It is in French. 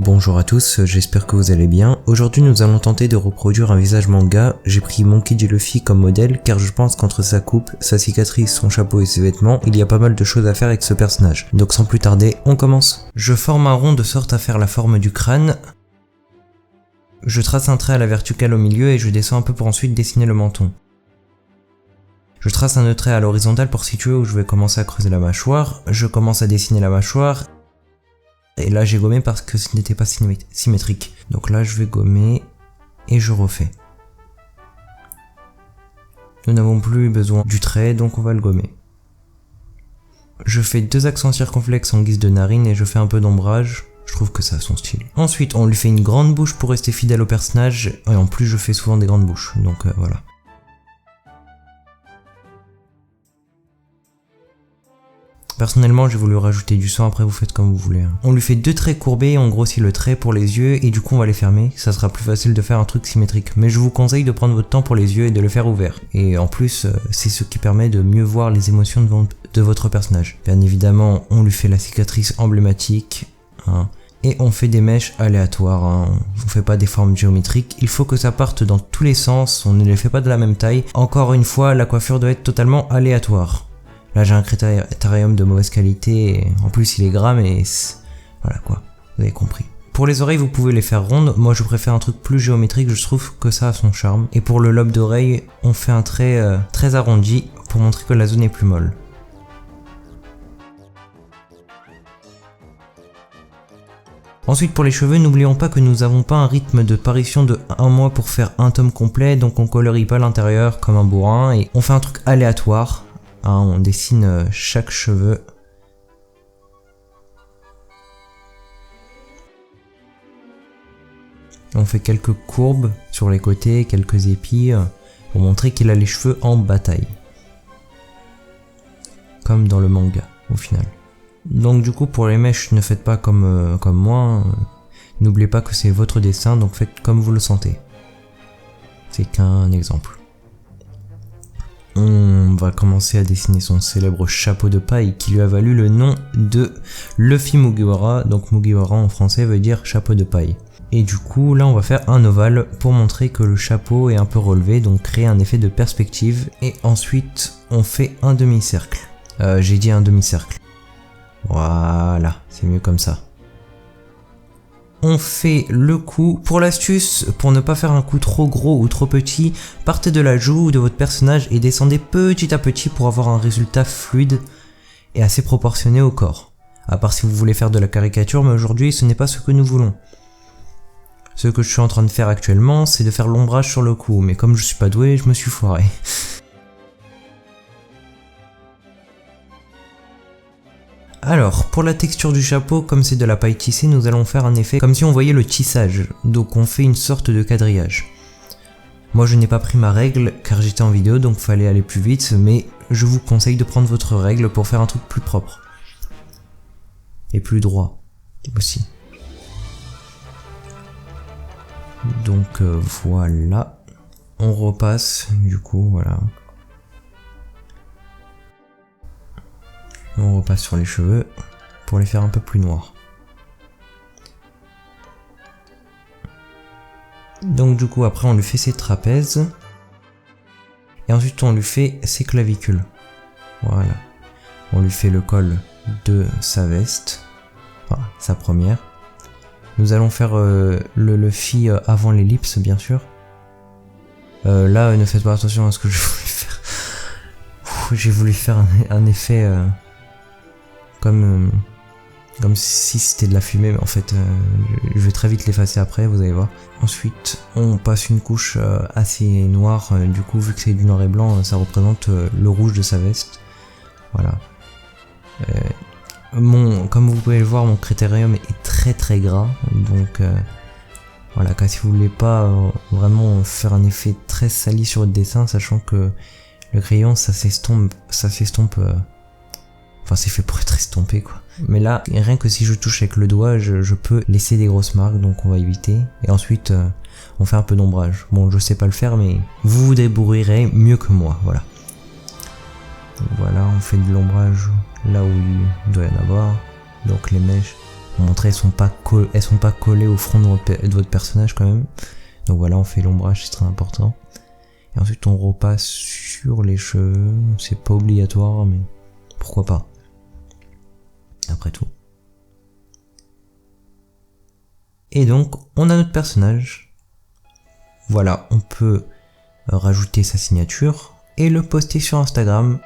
Bonjour à tous, j'espère que vous allez bien. Aujourd'hui nous allons tenter de reproduire un visage manga. J'ai pris Monkey D. Luffy comme modèle car je pense qu'entre sa coupe, sa cicatrice, son chapeau et ses vêtements, il y a pas mal de choses à faire avec ce personnage. Donc sans plus tarder, on commence. Je forme un rond de sorte à faire la forme du crâne. Je trace un trait à la verticale au milieu et je descends un peu pour ensuite dessiner le menton. Je trace un autre trait à l'horizontale pour situer où je vais commencer à creuser la mâchoire. Je commence à dessiner la mâchoire. Et là j'ai gommé parce que ce n'était pas symétrique. Donc là je vais gommer et je refais. Nous n'avons plus besoin du trait donc on va le gommer. Je fais deux accents circonflexes en guise de narine et je fais un peu d'ombrage. Je trouve que ça a son style. Ensuite on lui fait une grande bouche pour rester fidèle au personnage. Et en plus je fais souvent des grandes bouches. Donc voilà. Personnellement j'ai voulu rajouter du sang, après vous faites comme vous voulez. On lui fait deux traits courbés, on grossit le trait pour les yeux et du coup on va les fermer. Ça sera plus facile de faire un truc symétrique. Mais je vous conseille de prendre votre temps pour les yeux et de le faire ouvert. Et en plus c'est ce qui permet de mieux voir les émotions de votre personnage. Bien évidemment on lui fait la cicatrice emblématique. Et on fait des mèches aléatoires, on fait pas des formes géométriques, il faut que ça parte dans tous les sens, on ne les fait pas de la même taille. Encore une fois, la coiffure doit être totalement aléatoire. Là j'ai un critérium de mauvaise qualité, et en plus il est gras mais voilà quoi, vous avez compris. Pour les oreilles vous pouvez les faire rondes, moi je préfère un truc plus géométrique, je trouve que ça a son charme. Et pour le lobe d'oreille, on fait un trait très arrondi pour montrer que la zone est plus molle. Ensuite pour les cheveux, n'oublions pas que nous n'avons pas un rythme de parution de 1 mois pour faire un tome complet, donc on colorie pas l'intérieur comme un bourrin et on fait un truc aléatoire. On dessine chaque cheveu. On fait quelques courbes sur les côtés, quelques épis, pour montrer qu'il a les cheveux en bataille. Comme dans le manga, au final. Donc du coup, pour les mèches, ne faites pas comme moi. N'oubliez pas que c'est votre dessin, donc faites comme vous le sentez. C'est qu'un exemple. On va commencer à dessiner son célèbre chapeau de paille qui lui a valu le nom de Luffy Mugiwara. Donc Mugiwara en français veut dire chapeau de paille. Et du coup là on va faire un ovale pour montrer que le chapeau est un peu relevé, donc créer un effet de perspective. Et ensuite on fait un demi-cercle. J'ai dit un demi-cercle. Voilà, c'est mieux comme ça. On fait le cou. Pour l'astuce, pour ne pas faire un cou trop gros ou trop petit, partez de la joue de votre personnage et descendez petit à petit pour avoir un résultat fluide et assez proportionné au corps. À part si vous voulez faire de la caricature, mais aujourd'hui ce n'est pas ce que nous voulons. Ce que je suis en train de faire actuellement, c'est de faire l'ombrage sur le cou, mais comme je suis pas doué, je me suis foiré. Alors, pour la texture du chapeau, comme c'est de la paille tissée, nous allons faire un effet comme si on voyait le tissage. Donc on fait une sorte de quadrillage. Moi je n'ai pas pris ma règle car j'étais en vidéo donc fallait aller plus vite, mais je vous conseille de prendre votre règle pour faire un truc plus propre. Et plus droit aussi. Donc voilà. On repasse du coup, voilà. On repasse sur les cheveux pour les faire un peu plus noirs. Donc du coup après on lui fait ses trapèzes. Et ensuite on lui fait ses clavicules. Voilà. On lui fait le col de sa veste. Enfin, sa première. Nous allons faire le Luffy avant l'ellipse bien sûr. Là ne faites pas attention à ce que je voulais faire. J'ai voulu faire un effet... Comme si c'était de la fumée, mais en fait je vais très vite l'effacer après, vous allez voir. Ensuite on passe une couche assez noire, du coup vu que c'est du noir et blanc, ça représente le rouge de sa veste. Voilà. Comme vous pouvez le voir, mon critérium est très gras, donc voilà, car si vous voulez pas vraiment faire un effet très sali sur votre dessin, sachant que le crayon ça s'estompe. Enfin c'est fait pour être estompé quoi. Mais là, rien que si je touche avec le doigt, je peux laisser des grosses marques, donc on va éviter. Et ensuite, on fait un peu d'ombrage. Bon, je sais pas le faire, mais vous vous débrouillerez mieux que moi, voilà. Donc voilà, on fait de l'ombrage là où il doit y en avoir. Donc les mèches Pour montrer, elles sont pas collées au front de votre personnage quand même. Donc voilà, on fait l'ombrage, c'est très important. Et ensuite on repasse sur les cheveux, c'est pas obligatoire mais pourquoi pas. Après tout. Et donc on a notre personnage. Voilà, on peut rajouter sa signature et le poster sur Instagram.